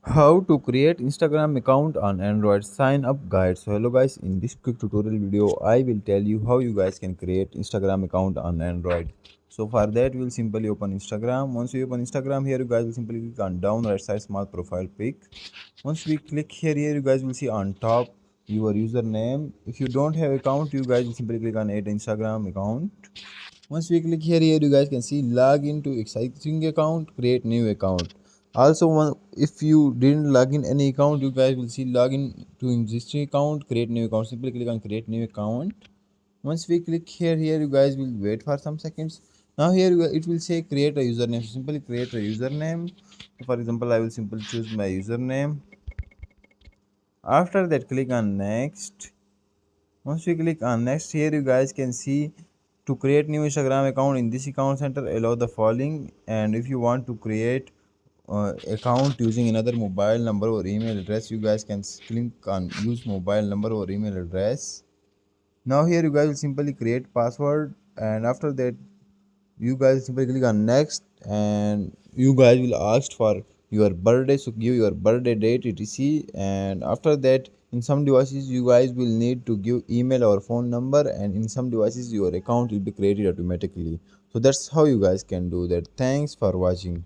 How to create Instagram account on Android sign up guide. So hello guys, in this quick tutorial video I will tell you how you guys can create Instagram account on Android. So for that we'll simply open Instagram. Once you open Instagram, here you guys will simply click on down right side small profile pic. Once we click here you guys will see on top your username. If you don't have account, you guys will simply click on add Instagram account. Once we click here you guys can see log into existing account, create new account. Also, if you didn't log in any account, you guys will see login to existing account, create new account. Simply click on create new account. Once we click here you guys will wait for some seconds. Now here it will say create a username. So simply create a username. So for example, I will simply choose my username. After that, click on next. Once we click on next, here you guys can see to create new Instagram account in this account center, allow the following. And if you want to create account using another mobile number or email address, you guys can click on use mobile number or email address. Now here you guys will simply create password, and after that you guys simply click on next, and you guys will ask for your birthday, so give your birthday date etc. And after that, in some devices you guys will need to give email or phone number, and in some devices your account will be created automatically. So that's how you guys can do that. Thanks for watching.